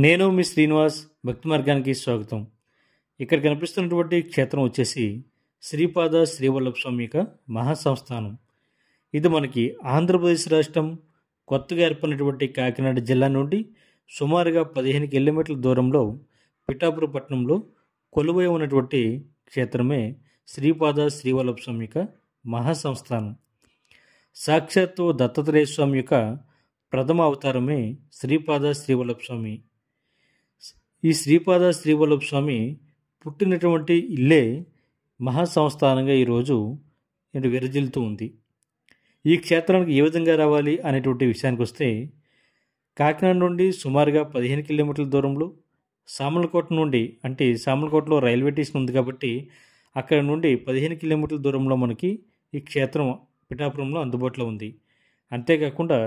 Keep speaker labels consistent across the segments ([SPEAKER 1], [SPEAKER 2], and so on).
[SPEAKER 1] నేను మీ శ్రీనివాస్ భక్తి మార్గానికి స్వాగతం. ఇక్కడ కనిపిస్తున్నటువంటి క్షేత్రం వచ్చేసి శ్రీపాద శ్రీవల్లభ స్వామి యొక్క మహాసంస్థానం. ఇది మనకి ఆంధ్రప్రదేశ్ రాష్ట్రం కొత్తగా ఏర్పడినటువంటి కాకినాడ జిల్లా నుండి సుమారుగా 15 కిలోమీటర్ల దూరంలో పిఠాపురం పట్టణంలో కొలువై ఉన్నటువంటి క్షేత్రమే శ్రీపాద శ్రీవల్లభ స్వామి యొక్క మహాసంస్థానం. సాక్షాత్తు దత్తాత్రేయ స్వామి యొక్క ప్రథమ అవతారమే శ్రీపాద శ్రీవల్లభ స్వామి. ఈ శ్రీపాద శ్రీవల్లభ స్వామి పుట్టినటువంటి ఇల్లే మహాసంస్థానంగా ఈరోజు విరజిల్లుతూ ఉంది. ఈ క్షేత్రానికి ఏ విధంగా రావాలి అనేటువంటి విషయానికి వస్తే, కాకినాడ నుండి సుమారుగా 15 కిలోమీటర్ల దూరంలో సామర్లకోట నుండి, అంటే సామర్లకోటలో రైల్వే స్టేషన్ ఉంది కాబట్టి అక్కడ నుండి 15 కిలోమీటర్ల దూరంలో మనకి ఈ క్షేత్రం పిఠాపురంలో అందుబాటులో ఉంది. అంతేకాకుండా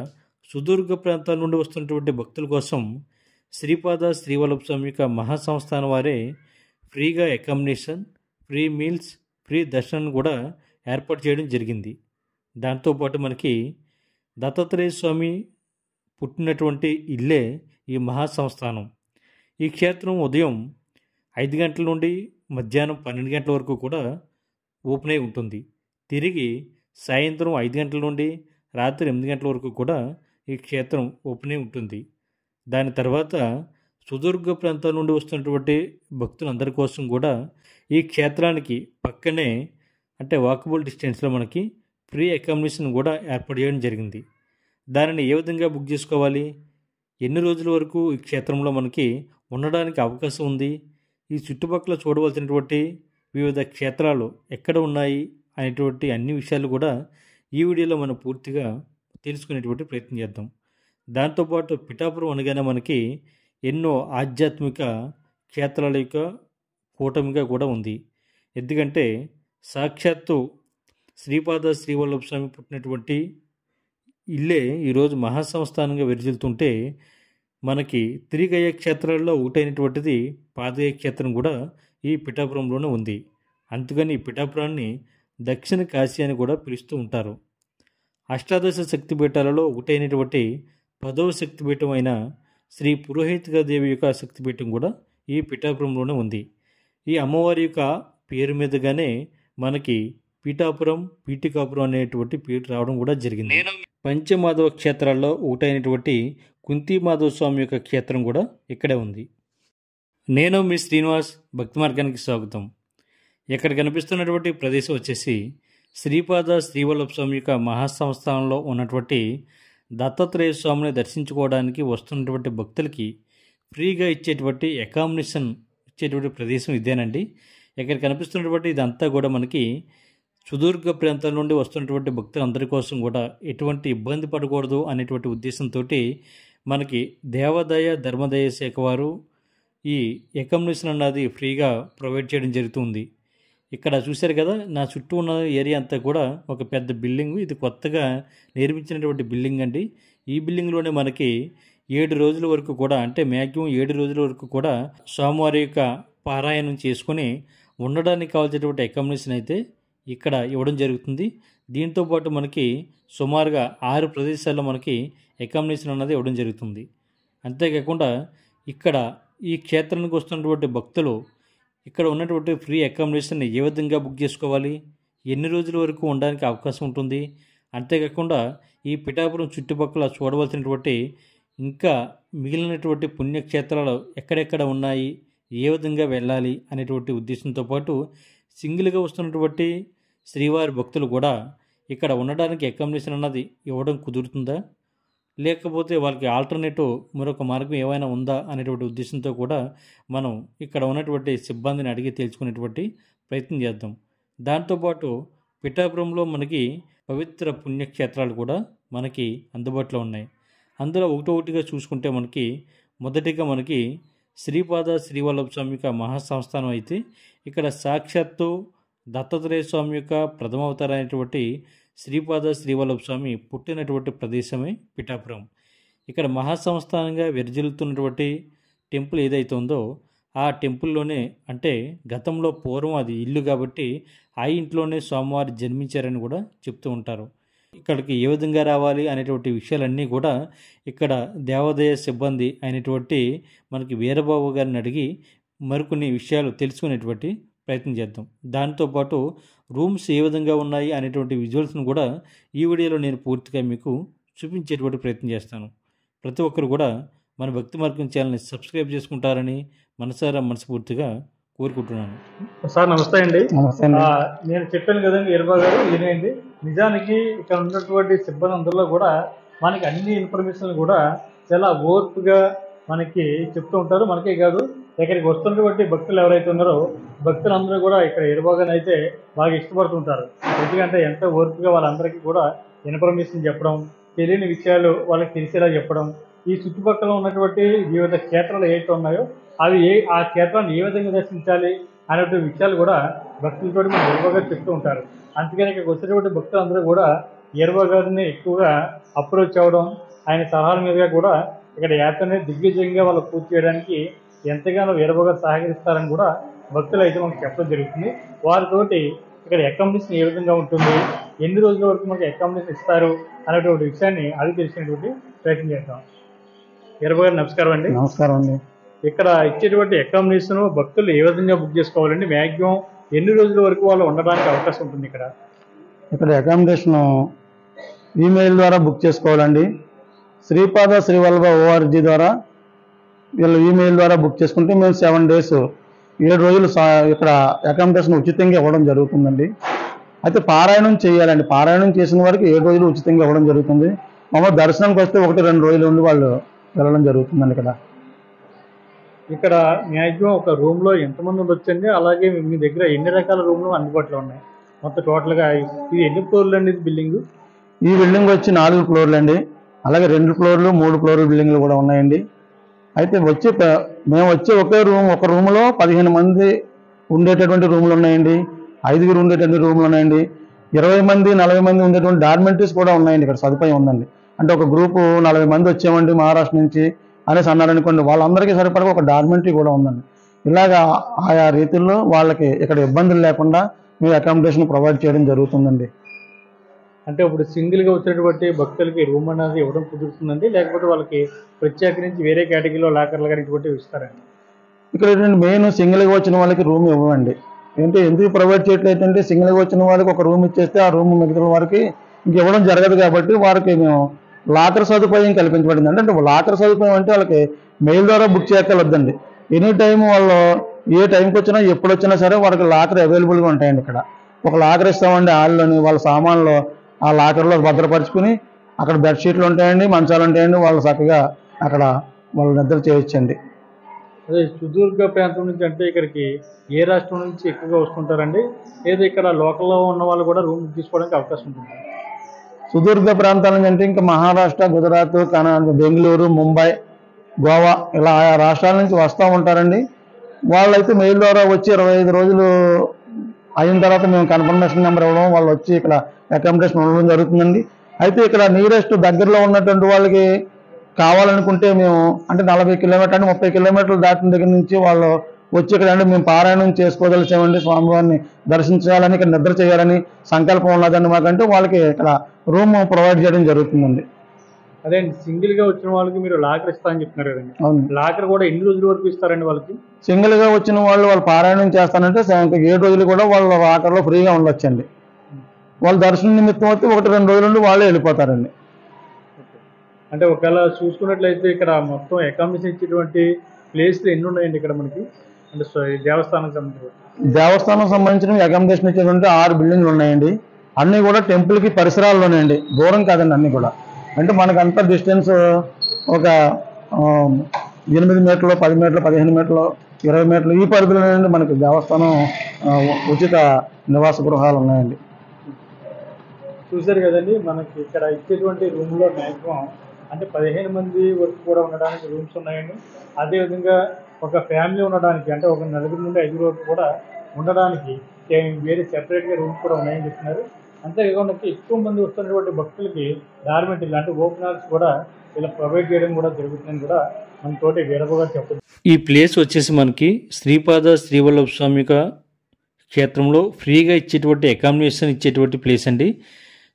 [SPEAKER 1] సుదూర్ఘ ప్రాంతాల నుండి వస్తున్నటువంటి భక్తుల కోసం శ్రీపాద శ్రీవల్లభ స్వామి యొక్క మహాసంస్థానం వారే ఫ్రీగా అకామిడేషన్, ఫ్రీ మీల్స్, ఫ్రీ దర్శనం కూడా ఏర్పాటు చేయడం జరిగింది. దాంతోపాటు మనకి దత్తాత్రేయ స్వామి పుట్టినటువంటి ఇల్లే ఈ మహాసంస్థానం. ఈ క్షేత్రం ఉదయం 5 గంటల నుండి మధ్యాహ్నం 12 గంటల వరకు కూడా ఓపెన్ అయి ఉంటుంది. తిరిగి సాయంత్రం 5 గంటల నుండి రాత్రి 8 గంటల వరకు కూడా ఈ క్షేత్రం ఓపెన్ అయి ఉంటుంది. దాని తర్వాత సుదూర్ఘ ప్రాంతాల నుండి వస్తున్నటువంటి భక్తులందరి కోసం కూడా ఈ క్షేత్రానికి పక్కనే, అంటే వాకబుల్ డిస్టెన్స్లో మనకి ఫ్రీ అకామిడేషన్ కూడా ఏర్పాటు చేయడం జరిగింది. దానిని ఏ విధంగా బుక్ చేసుకోవాలి, ఎన్ని రోజుల వరకు ఈ క్షేత్రంలో మనకి ఉండడానికి అవకాశం ఉంది, ఈ చుట్టుపక్కల చూడవలసినటువంటి వివిధ క్షేత్రాలు ఎక్కడ ఉన్నాయి అనేటువంటి అన్ని విషయాలు కూడా ఈ వీడియోలో మనం పూర్తిగా తెలుసుకునేటువంటి ప్రయత్నం చేద్దాం. దాంతోపాటు పిఠాపురం అనగానే మనకి ఎన్నో ఆధ్యాత్మిక క్షేత్రాల యొక్క కూటమిగా కూడా ఉంది. ఎందుకంటే సాక్షాత్తు శ్రీపాద శ్రీవల్లభ స్వామి పుట్టినటువంటి ఇల్లే ఈరోజు మహాసంస్థానంగా విరజిల్లుతుంటే, మనకి తిరిగయ్యే క్షేత్రాల్లో ఒకటైనటువంటిది పాదయ్య క్షేత్రం కూడా ఈ పిఠాపురంలోనే ఉంది. అందుకని ఈ పిఠాపురాన్ని దక్షిణ కాశీ అని కూడా పిలుస్తూ ఉంటారు. అష్టాదశ శక్తిపీఠాలలో ఒకటైనటువంటి 10వ శక్తిపీఠం అయిన శ్రీ పురోహితగాదేవి యొక్క శక్తిపీఠం కూడా ఈ పిఠాపురంలోనే ఉంది. ఈ అమ్మవారి యొక్క పేరు మీదుగానే మనకి పీఠాపురం, పీఠికాపురం అనేటువంటి పేరు రావడం కూడా జరిగింది. పంచమాధవ క్షేత్రాల్లో ఒకటైనటువంటి కుంతిమాధవ స్వామి యొక్క క్షేత్రం కూడా ఇక్కడే ఉంది. నేను మీ శ్రీనివాస్ భక్తి మార్గానికి స్వాగతం. ఇక్కడ కనిపిస్తున్నటువంటి ప్రదేశం వచ్చేసి శ్రీపాద శ్రీవల్లభ స్వామి యొక్క మహాసంస్థానంలో ఉన్నటువంటి దత్తాత్రేయ స్వామిని దర్శించుకోవడానికి వస్తున్నటువంటి భక్తులకి ఫ్రీగా ఇచ్చేటువంటి అకామిడేషన్ ఇచ్చేటువంటి ప్రదేశం ఇదేనండి. ఇక్కడ కనిపిస్తున్నటువంటి ఇదంతా కూడా మనకి సుదూర్ఘ ప్రాంతాల నుండి వస్తున్నటువంటి భక్తులందరి కోసం కూడా ఎటువంటి ఇబ్బంది పడకూడదు అనేటువంటి ఉద్దేశంతో మనకి దేవాదాయ ధర్మదాయ శాఖ వారు ఈ అకామిడేషన్ అన్నది ఫ్రీగా ప్రొవైడ్ చేయడం జరుగుతుంది. ఇక్కడ చూశారు కదా, నా చుట్టూ ఉన్న ఏరియా అంతా కూడా ఒక పెద్ద బిల్డింగ్. ఇది కొత్తగా నిర్మించినటువంటి బిల్డింగ్ అండి. ఈ బిల్డింగ్లోనే మనకి 7 రోజుల వరకు కూడా, అంటే మ్యాక్సిమం 7 రోజుల వరకు కూడా స్వామివారి యొక్క పారాయణం చేసుకొని ఉండడానికి కావాల్సినటువంటి అకామిడేషన్ అయితే ఇక్కడ ఇవ్వడం జరుగుతుంది. దీంతోపాటు మనకి సుమారుగా 6 ప్రదేశాల్లో మనకి అకామిడేషన్ అన్నది ఇవ్వడం జరుగుతుంది. అంతేకాకుండా ఇక్కడ ఈ క్షేత్రానికి వస్తున్నటువంటి భక్తులు ఇక్కడ ఉన్నటువంటి ఫ్రీ అకామిడేషన్ ఏ విధంగా బుక్ చేసుకోవాలి, ఎన్ని రోజుల వరకు ఉండడానికి అవకాశం ఉంటుంది, అంతేకాకుండా ఈ పిఠాపురం చుట్టుపక్కల చూడవలసినటువంటి ఇంకా మిగిలినటువంటి పుణ్యక్షేత్రాలు ఎక్కడెక్కడ ఉన్నాయి, ఏ విధంగా వెళ్ళాలి అనేటువంటి ఉద్దేశంతో పాటు సింగిల్గా వస్తున్నటువంటి శ్రీవారి భక్తులు కూడా ఇక్కడ ఉండడానికి అకామిడేషన్ అన్నది ఇవ్వడం కుదురుతుందా, లేకపోతే వాళ్ళకి ఆల్టర్నేటివ్ మరొక మార్గం ఏమైనా ఉందా అనేటువంటి ఉద్దేశంతో కూడా మనం ఇక్కడ ఉన్నటువంటి సిబ్బందిని అడిగి తెలుసుకునేటువంటి ప్రయత్నం చేద్దాం. దాంతోపాటు పిఠాపురంలో మనకి పవిత్ర పుణ్యక్షేత్రాలు కూడా మనకి అందుబాటులో ఉన్నాయి. అందులో ఒకటొకటిగా చూసుకుంటే మనకి మొదటిగా మనకి శ్రీపాద శ్రీవల్లభ స్వామి యొక్క మహాసంస్థానం అయితే, ఇక్కడ సాక్షాత్తు దత్తాత్రేయ స్వామి యొక్క ప్రథమ అవతారం అయినటువంటి శ్రీపాద శ్రీవల్లభ స్వామి పుట్టినటువంటి ప్రదేశమే పిఠాపురం. ఇక్కడ మహాసంస్థానంగా విరజిల్లుతున్నటువంటి టెంపుల్ ఏదైతే ఉందో ఆ టెంపుల్లోనే, అంటే గతంలో పూర్వం అది ఇల్లు కాబట్టి ఆ ఇంట్లోనే స్వామివారు జన్మించారని కూడా చెప్తూ ఉంటారు. ఇక్కడికి ఏ విధంగా రావాలి అనేటువంటి విషయాలన్నీ కూడా ఇక్కడ దేవాదాయ సిబ్బంది అయినటువంటి మనకి వీరబాబు గారిని అడిగి మరికొన్ని విషయాలు తెలుసుకునేటువంటి ప్రయత్నం చేద్దాం. దాంతోపాటు రూమ్స్ ఏ విధంగా ఉన్నాయి అనేటువంటి విజువల్స్ను కూడా ఈ వీడియోలో నేను పూర్తిగా మీకు చూపించేటువంటి ప్రయత్నం చేస్తాను. ప్రతి ఒక్కరు కూడా మన భక్తి మార్గం ఛానల్ని సబ్స్క్రైబ్ చేసుకుంటారని మనస్ఫూర్తిగా కోరుకుంటున్నాను. సార్ నమస్తే అండి. నేను చెప్పాను కదండి వీరబాబు గారు, ఈయనండి. నిజానికి ఇక్కడ ఉన్నటువంటి సిబ్బంది అందరిలో కూడా మనకి అన్ని ఇన్ఫర్మేషన్ కూడా చాలా ఓర్పుగా మనకి చెప్తూ ఉంటారు. మనకే కాదు, ఇక్కడికి వస్తున్నటువంటి భక్తులు ఎవరైతే ఉన్నారో భక్తులందరూ కూడా ఇక్కడ వీరబాబు గారిని అయితే బాగా ఇష్టపడుతుంటారు. ఎందుకంటే ఎంతో ఓర్పుగా వాళ్ళందరికీ కూడా ఇన్ఫర్మేషన్ చెప్పడం, తెలియని విషయాలు వాళ్ళకి తెలిసేలా చెప్పడం, ఈ చుట్టుపక్కల ఉన్నటువంటి వివిధ క్షేత్రాలు ఏవైతే ఉన్నాయో అవి ఆ క్షేత్రాన్ని ఏ విధంగా దర్శించాలి అనేటువంటి విషయాలు కూడా భక్తులతో మన వీరబాబు గారు చెప్తూ ఉంటారు. అందుకని ఇక్కడికి వచ్చేటువంటి భక్తులందరూ కూడా వీరబాబు గారిని ఎక్కువగా అప్రోచ్ అవ్వడం, ఆయన సలహాల మీదుగా కూడా ఇక్కడ యాత్రని దిగ్విజయంగా వాళ్ళు పూర్తి చేయడానికి ఎంతగానో వీరబాబు గారు సహకరిస్తారని కూడా భక్తులు అయితే మనకు చెప్పడం జరుగుతుంది. వారితోటి ఇక్కడ అకామిడేషన్ ఏ విధంగా ఉంటుంది, ఎన్ని రోజుల వరకు మనకి అకామిడేషన్ ఇస్తారు అనేటువంటి విషయాన్ని అది తెలిసినటువంటి ప్రయత్నం చేద్దాం. వీరబాబు గారు నమస్కారం అండి.
[SPEAKER 2] నమస్కారం అండి.
[SPEAKER 1] ఇక్కడ ఇచ్చేటువంటి అకామిడేషన్ భక్తులు ఏ విధంగా బుక్ చేసుకోవాలండి? మ్యాక్సిమం ఎన్ని రోజుల వరకు వాళ్ళు ఉండడానికి అవకాశం ఉంటుంది?
[SPEAKER 2] ఇక్కడ అకామిడేషన్ ఈమెయిల్ ద్వారా బుక్ చేసుకోవాలండి. శ్రీపాద శ్రీవల్లభ ORG ద్వారా వీళ్ళు ఈమెయిల్ ద్వారా బుక్ చేసుకుంటే మేము 7 days 7 రోజులు ఇక్కడ అకామిడేషన్ ఉచితంగా ఇవ్వడం జరుగుతుందండి. అయితే పారాయణం చేయాలండి. పారాయణం చేసిన వారికి 7 రోజులు ఉచితంగా ఇవ్వడం జరుగుతుంది. మామూలు దర్శనానికి వస్తే 1-2 రోజులు ఉండి వాళ్ళు వెళ్ళడం జరుగుతుందండి.
[SPEAKER 1] ఇక్కడ మ్యాక్సిమం ఒక రూమ్లో ఎంతమంది ఉండొచ్చండి? అలాగే మీ దగ్గర ఎన్ని రకాల రూమ్లు అందుబాటులో ఉన్నాయి? మొత్తం టోటల్గా ఇది ఎన్ని ఫ్లోర్లు అండి బిల్డింగ్?
[SPEAKER 2] ఈ బిల్డింగ్ వచ్చి 4 ఫ్లోర్లు అండి. అలాగే 2 ఫ్లోర్లు 3 ఫ్లోర్ల బిల్డింగ్లు కూడా ఉన్నాయండి. అయితే మేము వచ్చే ఒక రూమ్లో 15 మంది ఉండేటటువంటి రూములు ఉన్నాయండి. 5 ఉండేటువంటి రూములు ఉన్నాయండి. 20 మంది 40 మంది ఉండేటువంటి డార్మెంటరీస్ కూడా ఉన్నాయండి. ఇక్కడ సదుపాయం ఉందండి. అంటే ఒక గ్రూపు 40 మంది వచ్చామండి మహారాష్ట్ర నుంచి అనేసి అన్నారనుకోండి, వాళ్ళందరికీ సరిపడా ఒక డార్మెంటరీ కూడా ఉందండి. ఇలాగా ఆయా రీతుల్లో వాళ్ళకి ఇక్కడ ఇబ్బందులు లేకుండా మేము అకామిడేషన్ ప్రొవైడ్ చేయడం జరుగుతుందండి.
[SPEAKER 1] అంటే ఇప్పుడు సింగిల్గా వచ్చినటువంటి భక్తులకి రూమ్ అనేది ఇవ్వడం కుదురుతుందండి, లేకపోతే వాళ్ళకి ప్రత్యేకించి వేరే కేటగిరీలో లాకర్లు కానీ ఇటువంటివి ఇస్తారండి?
[SPEAKER 2] ఇక్కడ మెయిన్ సింగిల్గా వచ్చిన వాళ్ళకి రూమ్ ఇవ్వండి. ఎందుకు ప్రొవైడ్ చేయట్లేదంటే, సింగిల్గా వచ్చిన వాళ్ళకి ఒక రూమ్ ఇచ్చేస్తే ఆ రూమ్ మిగతా వారికి ఇంక ఇవ్వడం జరగదు. కాబట్టి వారికి మేము లాకర్ సదుపాయం కల్పించబడింది. అంటే లాకర్ సదుపాయం అంటే వాళ్ళకి మెయిల్ ద్వారా బుక్ చేయగలొద్దండి. ఎనీ టైం వాళ్ళు ఏ టైంకి వచ్చినా ఎప్పుడు వచ్చినా సరే వాళ్ళకి లాకర్ అవైలబుల్గా ఉంటాయండి. ఇక్కడ ఒక లాకర్ ఇస్తామండి. హాల్లోని వాళ్ళ సామాన్లు ఆ లాకర్లో భద్రపరుచుకుని అక్కడ బెడ్షీట్లు ఉంటాయండి, మంచాలు ఉంటాయండి. వాళ్ళు చక్కగా అక్కడ వాళ్ళు నిద్ర చేయొచ్చండి.
[SPEAKER 1] అదే సుదూర్ఘ ప్రాంతం నుంచి అంటే ఇక్కడికి ఏ రాష్ట్రం నుంచి ఎక్కువగా వస్తుంటారండి? లేదా ఇక్కడ లోకల్లో ఉన్న వాళ్ళు కూడా రూమ్ తీసుకోవడానికి అవకాశం ఉంటుంది?
[SPEAKER 2] సుదూర్ఘ ప్రాంతాల నుంచి అంటే ఇంకా మహారాష్ట్ర, గుజరాత్, బెంగళూరు, ముంబై, గోవా ఇలా ఆయా రాష్ట్రాల నుంచి వస్తూ ఉంటారండి. వాళ్ళైతే మెయిల్ ద్వారా వచ్చి 25 రోజులు అయిన తర్వాత మేము కన్ఫర్మేషన్ నెంబర్ ఇవ్వడం, వాళ్ళు వచ్చి ఇక్కడ అకామిడేషన్ ఉండడం జరుగుతుందండి. అయితే ఇక్కడ నియరెస్ట్ దగ్గరలో ఉన్నటువంటి వాళ్ళకి కావాలనుకుంటే మేము అంటే 40 కిలోమీటర్లు అంటే 30 కిలోమీటర్లు దాటిన దగ్గర నుంచి వాళ్ళు వచ్చి ఇక్కడ అంటే మేము పారాయణం చేసుకోదలిచామండి, స్వామివారిని దర్శించాలని, ఇక్కడ నిద్ర చేయాలని సంకల్పం ఉన్నదండి మాకంటే వాళ్ళకి ఇక్కడ రూమ్ ప్రొవైడ్ చేయడం జరుగుతుందండి.
[SPEAKER 1] అదే సింగిల్గా వచ్చిన వాళ్ళకి మీరు లాకర్ ఇస్తా అని చెప్తున్నారు కదండి. అవును. లాకర్ కూడా ఎన్ని రోజుల వరకు ఇస్తారండి వాళ్ళకి?
[SPEAKER 2] సింగిల్గా వచ్చిన వాళ్ళు పారాయణం చేస్తానంటే 7 రోజులు కూడా వాళ్ళ లాకర్లో ఫ్రీగా ఉండొచ్చండి. వాళ్ళు దర్శనం నిమిత్తం వచ్చి 1-2 రోజుల నుండి వాళ్ళే వెళ్ళిపోతారండి.
[SPEAKER 1] అంటే ఒకవేళ చూసుకున్నట్లయితే ఇక్కడ మొత్తం అకామిడేషన్ ఇచ్చేటువంటి ప్లేస్లు ఎన్ని ఉన్నాయండి ఇక్కడ మనకి? అంటే
[SPEAKER 2] దేవస్థానం సంబంధించిన అకామిడేషన్ ఇచ్చేటువంటి 6 బిల్డింగ్లు ఉన్నాయండి. అన్నీ కూడా టెంపుల్కి పరిసరాల్లోనేయండి, దూరం కాదండి. అన్నీ కూడా అంటే మనకంతా డిస్టెన్స్ ఒక 8 మీటర్లు, 10 మీటర్లు, 15 మీటర్లు, 20 మీటర్లు ఈ పరిధిలోనే మనకి దేవస్థానం ఉచిత నివాస గృహాలు ఉన్నాయండి.
[SPEAKER 1] చూశారు కదండి, మనకి ఇక్కడ ఇచ్చేటువంటి రూమ్లో మ్యాక్సిమం అంటే 15 మంది వరకు కూడా ఉండడానికి రూమ్స్ ఉన్నాయండి. అదేవిధంగా ఒక ఫ్యామిలీ ఉండడానికి అంటే ఒక 4 నుండి 5 వరకు కూడా ఉండడానికి వేరే సెపరేట్గా రూమ్స్ కూడా ఉన్నాయని చెప్తున్నారు. అంతేకాకుండా ఎక్కువ మంది వస్తున్నటువంటి భక్తులకి డార్మెంటరీలు అంటే ఓపెన్ హాల్స్ కూడా ఇలా ప్రొవైడ్ చేయడం కూడా జరుగుతుందని కూడా మన తోటి వీరబాబు గారు చెప్తున్నారు. ఈ ప్లేస్ వచ్చేసి మనకి శ్రీపాద శ్రీవల్లభ స్వామి క్షేత్రంలో ఫ్రీగా ఇచ్చేటువంటి అకామిడేషన్ ఇచ్చేటువంటి ప్లేస్ అండి.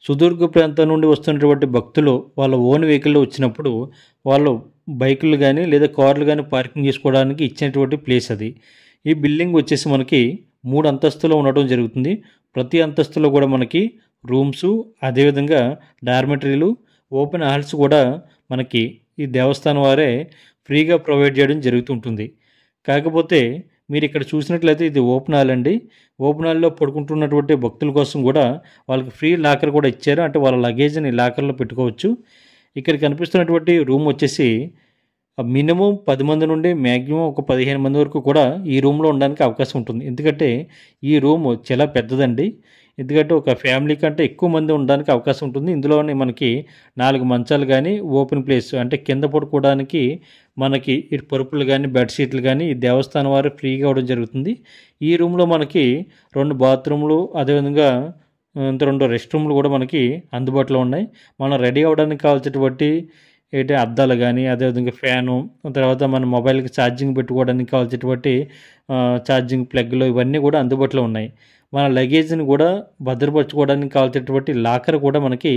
[SPEAKER 1] సుదూర్ఘ ప్రాంతం నుండి వస్తున్నటువంటి భక్తులు వాళ్ళ ఓన్ వెహికల్లో వచ్చినప్పుడు వాళ్ళు బైకులు కానీ లేదా కార్లు కానీ పార్కింగ్ చేసుకోవడానికి ఇచ్చినటువంటి ప్లేస్ అది. ఈ బిల్డింగ్ వచ్చేసి మనకి 3 అంతస్తులో ఉండటం జరుగుతుంది. ప్రతి అంతస్తులో కూడా మనకి రూమ్స్, అదేవిధంగా డార్మెటరీలు, ఓపెన్ హాల్స్ కూడా మనకి ఈ దేవస్థానం వారే ఫ్రీగా ప్రొవైడ్ చేయడం జరుగుతుంటుంది. కాకపోతే మీరు ఇక్కడ చూసినట్లయితే ఇది ఓపెన్ హాల్ అండి. ఓపెన్ హాల్లో పడుకుంటున్నటువంటి భక్తుల కోసం కూడా వాళ్ళకి ఫ్రీ లాకర్ కూడా ఇచ్చారు. అంటే వాళ్ళ లగేజ్ని లాకర్లో పెట్టుకోవచ్చు. ఇక్కడ కనిపిస్తున్నటువంటి రూమ్ వచ్చేసి మినిమం 10 మంది నుండి మ్యాక్సిమం ఒక 15 మంది వరకు కూడా ఈ రూమ్లో ఉండడానికి అవకాశం ఉంటుంది. ఎందుకంటే ఈ రూమ్ చాలా పెద్దదండి. ఎందుకంటే ఒక ఫ్యామిలీ కంటే ఎక్కువ మంది ఉండడానికి అవకాశం ఉంటుంది. ఇందులోనే మనకి 4 మంచాలు కానీ ఓపెన్ ప్లేస్ అంటే కింద పడుకోవడానికి మనకి ఈ పరుపులు కానీ బెడ్షీట్లు కానీ ఈ దేవస్థానం వారు ఫ్రీగా ఇవ్వడం జరుగుతుంది. ఈ రూమ్లో మనకి 2 బాత్రూమ్లు, అదేవిధంగా 2 రెస్ట్ రూమ్లు కూడా మనకి అందుబాటులో ఉన్నాయి. మనం రెడీ అవ్వడానికి కావాల్సినటువంటి అద్దాలు కానీ, అదేవిధంగా ఫ్యాను, తర్వాత మన మొబైల్కి ఛార్జింగ్ పెట్టుకోవడానికి కావాల్సినటువంటి ఛార్జింగ్ ప్లగ్లు ఇవన్నీ కూడా అందుబాటులో ఉన్నాయి. మన లగేజ్ని కూడా భద్రపరచుకోవడానికి కావాల్సినటువంటి లాకర్ కూడా మనకి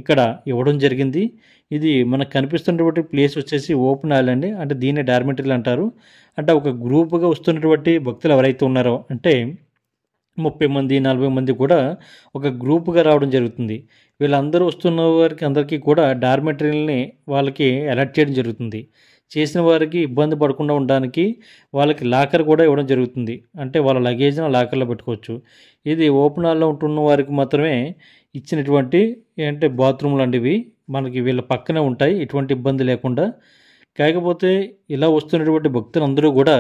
[SPEAKER 1] ఇక్కడ ఇవ్వడం జరిగింది. ఇది మనకు కనిపిస్తున్నటువంటి ప్లేస్ వచ్చేసి ఓపెన్ హాల్ అండి. అంటే దీన్ని డార్మెటరీలు అంటారు. అంటే ఒక గ్రూప్గా వస్తున్నటువంటి భక్తులు ఎవరైతే ఉన్నారో అంటే 30 మంది 40 మంది కూడా ఒక గ్రూప్గా రావడం జరుగుతుంది. వీళ్ళందరూ వస్తున్న వారికి అందరికీ కూడా డార్మెటరీలని వాళ్ళకి అలాట్ చేయడం జరుగుతుంది. చేసిన వారికి ఇబ్బంది పడకుండా ఉండడానికి వాళ్ళకి లాకర్ కూడా ఇవ్వడం జరుగుతుంది. అంటే వాళ్ళ లగేజ్ని లాకర్లో పెట్టుకోవచ్చు. ఇది ఓపెన్ హాల్లో ఉంటున్న వారికి మాత్రమే ఇచ్చినటువంటి అంటే బాత్రూమ్లు లాంటివి మనకి వీళ్ళ పక్కనే ఉంటాయి, ఎటువంటి ఇబ్బంది లేకుండా. కాకపోతే ఇలా వస్తున్నటువంటి భక్తులందరూ కూడా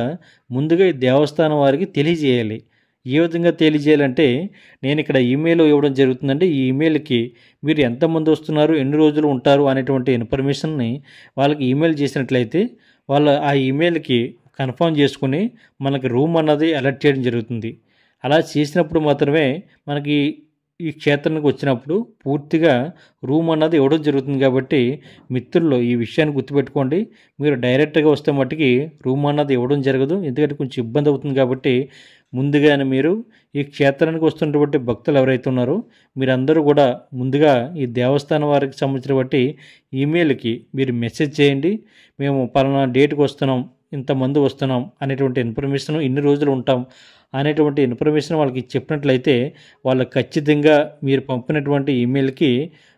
[SPEAKER 1] ముందుగా ఈ దేవస్థానం వారికి తెలియజేయాలి. ఏ విధంగా తెలియజేయాలంటే నేను ఇక్కడ ఈమెయిల్ ఇవ్వడం జరుగుతుందండి. ఈ ఈమెయిల్కి మీరు ఎంతమంది వస్తున్నారు, ఎన్ని రోజులు ఉంటారు అనేటువంటి ఇన్ఫర్మేషన్ని వాళ్ళకి ఈమెయిల్ చేసినట్లయితే వాళ్ళు ఆ ఈమెయిల్కి కన్ఫర్మ్ చేసుకుని మనకి రూమ్ అన్నది అలర్ట్ చేయడం జరుగుతుంది. అలా చేసినప్పుడు మాత్రమే మనకి ఈ క్షేత్రానికి వచ్చినప్పుడు పూర్తిగా రూమ్ అన్నది ఇవ్వడం జరుగుతుంది. కాబట్టి మిత్రులు ఈ విషయాన్ని గుర్తుపెట్టుకోండి. మీరు డైరెక్ట్గా వస్తే మట్టుకి రూమ్ అన్నది ఇవ్వడం జరగదు. ఎందుకంటే కొంచెం ఇబ్బంది అవుతుంది. కాబట్టి ముందుగానే మీరు ఈ క్షేత్రానికి వస్తున్నటువంటి భక్తులు ఎవరైతే ఉన్నారో మీరందరూ కూడా ముందుగా ఈ దేవస్థానం వారికి సంబంధించినటువంటి ఈమెయిల్కి మీరు మెసేజ్ చేయండి. మేము పలానా డేట్కి వస్తున్నాం, ఇంతమంది వస్తున్నాం అనేటువంటి ఇన్ఫర్మేషన్, ఇన్ని రోజులు ఉంటాం అనేటువంటి ఇన్ఫర్మేషన్ వాళ్ళకి చెప్పినట్లయితే వాళ్ళు ఖచ్చితంగా మీరు పంపినటువంటి ఈమెయిల్కి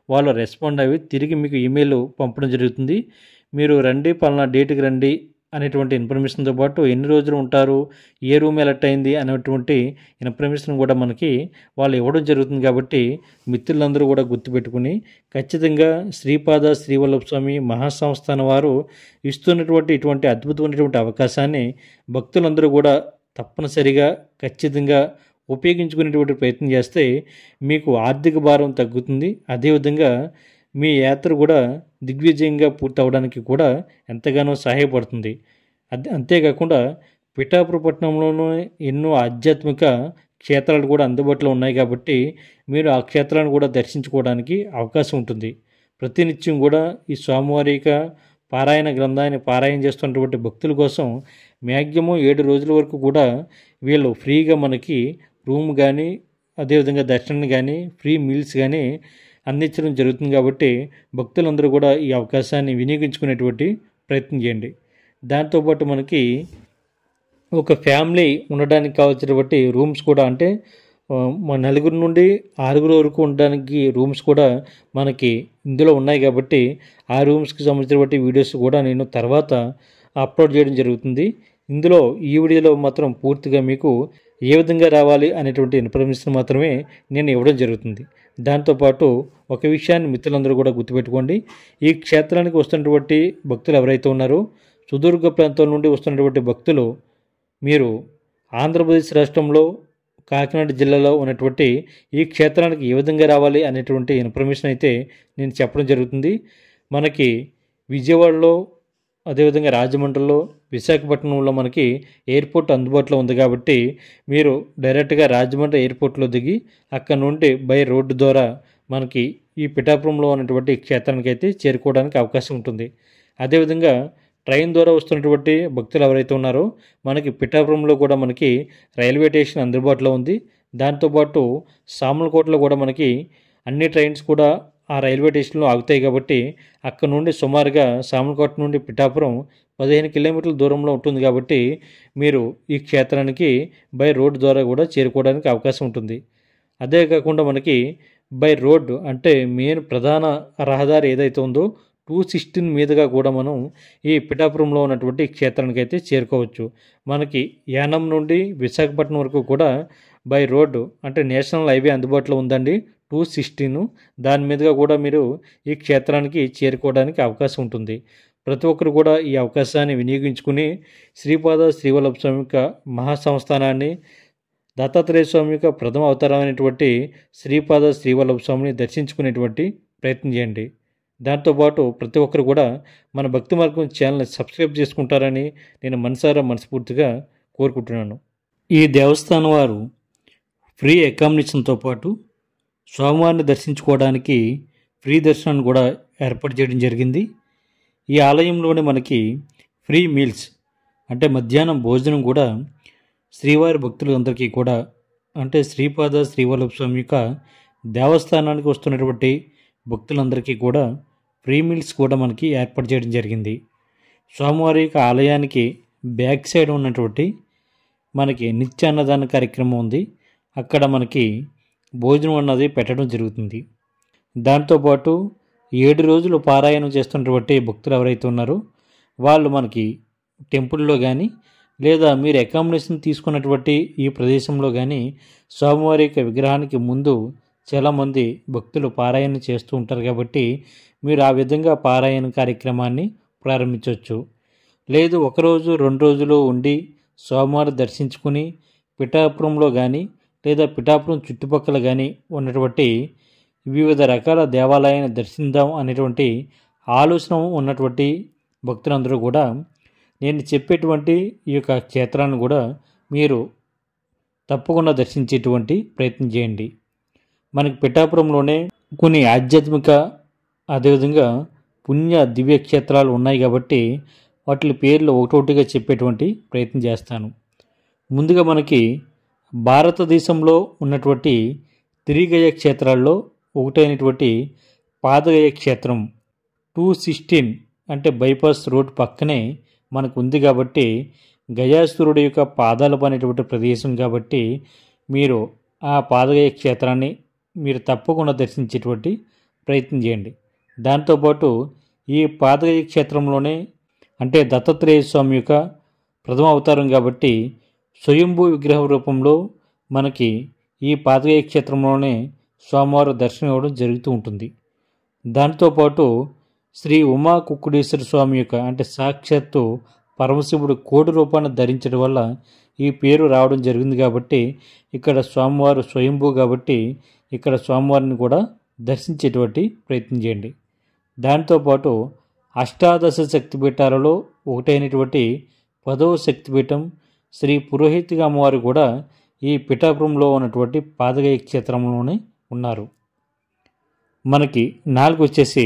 [SPEAKER 1] వాళ్ళు రెస్పాండ్ అవి తిరిగి మీకు ఈమెయిల్ పంపడం జరుగుతుంది. మీరు రండి, పలానా డేట్కి రండి అనేటువంటి ఇన్ఫర్మేషన్తో పాటు ఎన్ని రోజులు ఉంటారు, ఏ రూమ్ ఎలర్ట్ అయింది అనేటువంటి ఇన్ఫర్మేషన్ కూడా మనకి వాళ్ళు ఇవ్వడం జరుగుతుంది. కాబట్టి మిత్రులందరూ కూడా గుర్తుపెట్టుకుని ఖచ్చితంగా శ్రీపాద శ్రీవల్లభ స్వామి మహాసంస్థానం వారు ఇస్తున్నటువంటి ఇటువంటి అద్భుతమైనటువంటి అవకాశాన్ని భక్తులందరూ కూడా తప్పనిసరిగా ఖచ్చితంగా ఉపయోగించుకునేటువంటి ప్రయత్నం చేస్తే మీకు ఆర్థిక భారం తగ్గుతుంది. అదేవిధంగా మీ యాత్ర కూడా దిగ్విజయంగా పూర్తి అవడానికి కూడా ఎంతగానో సహాయపడుతుంది. అంతేకాకుండా పిఠాపురపట్నంలోనూ ఎన్నో ఆధ్యాత్మిక క్షేత్రాలు కూడా అందుబాటులో ఉన్నాయి. కాబట్టి మీరు ఆ క్షేత్రాలను కూడా దర్శించుకోవడానికి అవకాశం ఉంటుంది. ప్రతినిత్యం కూడా ఈ స్వామివారి పారాయణ గ్రంథాన్ని పారాయణ చేస్తున్నటువంటి భక్తుల కోసం మ్యాక్సిమం 7 రోజుల వరకు కూడా వీళ్ళు ఫ్రీగా మనకి రూమ్ కానీ, అదేవిధంగా దర్శనం కానీ, ఫ్రీ మీల్స్ కానీ అందించడం జరుగుతుంది. కాబట్టి భక్తులందరూ కూడా ఈ అవకాశాన్ని వినియోగించుకునేటువంటి ప్రయత్నం చేయండి. దాంతోపాటు మనకి ఒక ఫ్యామిలీ ఉండడానికి కావాల్సినటువంటి రూమ్స్ కూడా అంటే మన 4 నుండి 6 వరకు ఉండడానికి రూమ్స్ కూడా మనకి ఇందులో ఉన్నాయి. కాబట్టి ఆ రూమ్స్కి సంబంధించినటువంటి వీడియోస్ కూడా నేను తర్వాత అప్లోడ్ చేయడం జరుగుతుంది. ఇందులో ఈ వీడియోలో మాత్రం పూర్తిగా మీకు ఏ విధంగా రావాలి అనేటువంటి ఇన్ఫర్మేషన్ మాత్రమే నేను ఇవ్వడం జరుగుతుంది. దాంతోపాటు ఒక విషయాన్ని మిత్రులందరూ కూడా గుర్తుపెట్టుకోండి. ఈ క్షేత్రానికి వస్తున్నటువంటి భక్తులు ఎవరైతే ఉన్నారో సుదూర్ఘ ప్రాంతాల నుండి వస్తున్నటువంటి భక్తులు మీరు ఆంధ్రప్రదేశ్ రాష్ట్రంలో కాకినాడ జిల్లాలో ఉన్నటువంటి ఈ క్షేత్రానికి ఏ విధంగా రావాలి అనేటువంటి ఇన్ఫర్మేషన్ అయితే నేను చెప్పడం జరుగుతుంది. మనకి విజయవాడలో, అదేవిధంగా రాజమండ్రిలో, విశాఖపట్నంలో మనకి ఎయిర్పోర్ట్ అందుబాటులో ఉంది. కాబట్టి మీరు డైరెక్ట్గా రాజమండ్రి ఎయిర్పోర్ట్లో దిగి అక్కడ నుండి బై రోడ్డు ద్వారా మనకి ఈ పిఠాపురంలో ఉన్నటువంటి క్షేత్రానికి అయితే చేరుకోవడానికి అవకాశం ఉంటుంది. అదేవిధంగా ట్రైన్ ద్వారా వస్తున్నటువంటి భక్తులు ఎవరైతే ఉన్నారో మనకి పిఠాపురంలో కూడా మనకి రైల్వే స్టేషన్ అందుబాటులో ఉంది. దాంతోపాటు సామలకోటలో కూడా మనకి అన్ని ట్రైన్స్ కూడా ఆ రైల్వే స్టేషన్లో ఆగుతాయి కాబట్టి అక్కడ నుండి సుమారుగా సామర్లకోట నుండి పిఠాపురం 15 కిలోమీటర్ల దూరంలో ఉంటుంది కాబట్టి మీరు ఈ క్షేత్రానికి బై రోడ్డు ద్వారా కూడా చేరుకోవడానికి అవకాశం ఉంటుంది. అదే కాకుండా మనకి బై రోడ్డు అంటే మెయిన్ ప్రధాన రహదారి ఏదైతే ఉందో 216 మీదుగా కూడా మనం ఈ పిఠాపురంలో ఉన్నటువంటి క్షేత్రానికి అయితే చేరుకోవచ్చు. మనకి యానం నుండి విశాఖపట్నం వరకు కూడా బై రోడ్డు అంటే నేషనల్ హైవే అందుబాటులో ఉందండి 216. దాని మీదుగా కూడా మీరు ఈ క్షేత్రానికి చేరుకోవడానికి అవకాశం ఉంటుంది. ప్రతి ఒక్కరు కూడా ఈ అవకాశాన్ని వినియోగించుకుని శ్రీపాద శ్రీవల్లభ స్వామి యొక్క మహాసంస్థానాన్ని, దత్తాత్రేయ స్వామి యొక్క ప్రథమ అవతారమైనటువంటి శ్రీపాద శ్రీవల్లభ స్వామిని దర్శించుకునేటువంటి ప్రయత్నం చేయండి. దాంతోపాటు ప్రతి ఒక్కరు కూడా మన భక్తి మార్గం ఛానల్ని సబ్స్క్రైబ్ చేసుకుంటారని నేను మనస్ఫూర్తిగా కోరుకుంటున్నాను. ఈ దేవస్థానం వారు ఫ్రీ అకామిడేషన్తో పాటు స్వామివారిని దర్శించుకోవడానికి ఫ్రీ దర్శనాన్ని కూడా ఏర్పాటు చేయడం జరిగింది. ఈ ఆలయంలోనే మనకి ఫ్రీ మీల్స్ అంటే మధ్యాహ్నం భోజనం కూడా శ్రీవారి భక్తులందరికీ కూడా అంటే శ్రీపాద శ్రీవల్లభ స్వామి యొక్క దేవస్థానానికి వస్తున్నటువంటి భక్తులందరికీ కూడా ఫ్రీ మీల్స్ కూడా మనకి ఏర్పాటు చేయడం జరిగింది. స్వామివారి యొక్క ఆలయానికి బ్యాక్ సైడ్ ఉన్నటువంటి మనకి నిత్యాన్నదాన కార్యక్రమం ఉంది. అక్కడ మనకి భోజనం అన్నది పెట్టడం జరుగుతుంది. దాంతోపాటు 7 రోజులు పారాయణం చేస్తున్నటువంటి భక్తులు ఎవరైతే ఉన్నారో వాళ్ళు మనకి టెంపుల్లో కానీ లేదా మీరు అకామిడేషన్ తీసుకున్నటువంటి ఈ ప్రదేశంలో కానీ స్వామివారి యొక్క విగ్రహానికి ముందు చాలామంది భక్తులు పారాయణ చేస్తూ ఉంటారు కాబట్టి మీరు ఆ విధంగా పారాయణ కార్యక్రమాన్ని ప్రారంభించవచ్చు. లేదు 1 రోజు 2 రోజులు ఉండి స్వామివారిని దర్శించుకుని పిఠాపురంలో కానీ లేదా పిఠాపురం చుట్టుపక్కల కానీ ఉన్నటువంటి వివిధ రకాల దేవాలయాన్ని దర్శిద్దాం అనేటువంటి ఆలోచన ఉన్నటువంటి భక్తులందరూ కూడా నేను చెప్పేటువంటి ఈ యొక్క క్షేత్రాన్ని కూడా మీరు తప్పకుండా దర్శించేటువంటి ప్రయత్నం చేయండి. మనకి పిఠాపురంలోనే కొన్ని ఆధ్యాత్మిక అదేవిధంగా పుణ్య దివ్య క్షేత్రాలు ఉన్నాయి కాబట్టి వాటి పేర్లు ఒకటొకటిగా చెప్పేటువంటి ప్రయత్నం చేస్తాను. ముందుగా మనకి భారతదేశంలో ఉన్నటువంటి త్రిగయ క్షేత్రాల్లో ఒకటైనటువంటి పాదగయ క్షేత్రం 216 అంటే బైపాస్ రోడ్ పక్కనే మనకు ఉంది కాబట్టి గయాసురుడి యొక్క పాదాలు పనేటువంటి ప్రదేశం కాబట్టి మీరు ఆ పాదగయ క్షేత్రాన్ని మీరు తప్పకుండా దర్శించేటువంటి ప్రయత్నం చేయండి. దాంతోపాటు ఈ పాదగయ క్షేత్రంలోనే అంటే దత్తాత్రేయ స్వామి యొక్క ప్రథమ అవతారం కాబట్టి స్వయంభూ విగ్రహ రూపంలో మనకి ఈ పాదగయ క్షేత్రంలోనే స్వామివారు దర్శనం ఇవ్వడం జరుగుతూ ఉంటుంది. దాంతోపాటు శ్రీ ఉమా కుక్కుడేశ్వర స్వామి యొక్క అంటే సాక్షాత్తు పరమశివుడు కోడి రూపాన్ని ధరించడం వల్ల ఈ పేరు రావడం జరిగింది కాబట్టి ఇక్కడ స్వామివారు స్వయంభూ కాబట్టి ఇక్కడ స్వామివారిని కూడా దర్శించేటువంటి ప్రయత్నం చేయండి. దాంతోపాటు అష్టాదశ శక్తిపీఠాలలో ఒకటైనటువంటి 10వ శక్తిపీఠం శ్రీ పురోహితిక అమ్మవారు కూడా ఈ పిఠాపురంలో ఉన్నటువంటి పాదగయ క్షేత్రంలోనే ఉన్నారు. మనకి 4 వచ్చేసి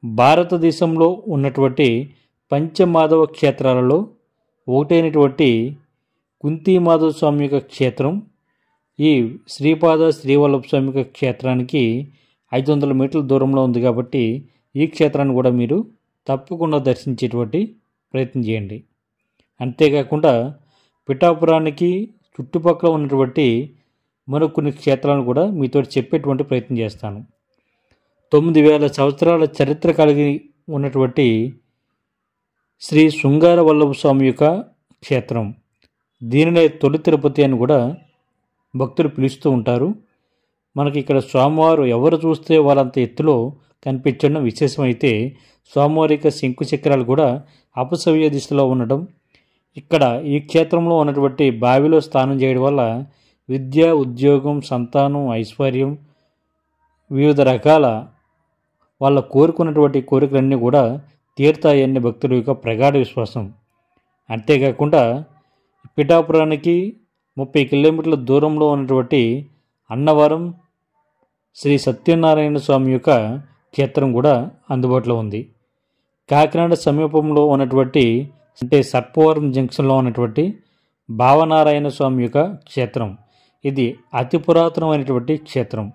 [SPEAKER 1] భారతదేశంలో ఉన్నటువంటి పంచమాధవ క్షేత్రాలలో ఒకటైనటువంటి కుంతిమాధవ స్వామి యొక్క క్షేత్రం ఈ శ్రీపాద శ్రీవల్లభ స్వామి యొక్క క్షేత్రానికి 500 మీటర్ల దూరంలో ఉంది కాబట్టి ఈ క్షేత్రాన్ని కూడా మీరు తప్పకుండా దర్శించేటువంటి ప్రయత్నం చేయండి. అంతేకాకుండా పిఠాపురానికి చుట్టుపక్కల ఉన్నటువంటి మరో కొన్ని క్షేత్రాలను కూడా మీతో చెప్పేటువంటి ప్రయత్నం చేస్తాను. 9000 సంవత్సరాల చరిత్ర కలిగి ఉన్నటువంటి శ్రీ శృంగార వల్లభ స్వామి యొక్క క్షేత్రం, దీనినే తొలి తిరుపతి అని కూడా భక్తులు పిలుస్తూ ఉంటారు. మనకి ఇక్కడ స్వామివారు ఎవరు చూస్తే వాళ్ళంత ఎత్తులో కనిపించడం విశేషమైతే స్వామివారి యొక్క శంకు చక్రాలు కూడా అపసవ్య దిశలో ఉండడం, ఇక్కడ ఈ క్షేత్రంలో ఉన్నటువంటి బావిలో స్నానం చేయడం వల్ల విద్య, ఉద్యోగం, సంతానం, ఐశ్వర్యం, వివిధ రకాల వాళ్ళ కోరుకున్నటువంటి కోరికలన్నీ కూడా తీరుతాయని భక్తుల యొక్క ప్రగాఢ విశ్వాసం. అంతేకాకుండా పిఠాపురానికి 30 కిలోమీటర్ల దూరంలో ఉన్నటువంటి అన్నవరం శ్రీ సత్యనారాయణ స్వామి యొక్క క్షేత్రం కూడా అందుబాటులో ఉంది. కాకినాడ సమీపంలో ఉన్నటువంటి అంటే సర్పవరం జంక్షన్లో ఉన్నటువంటి భావనారాయణ స్వామి యొక్క క్షేత్రం, ఇది అతి పురాతనమైనటువంటి క్షేత్రం.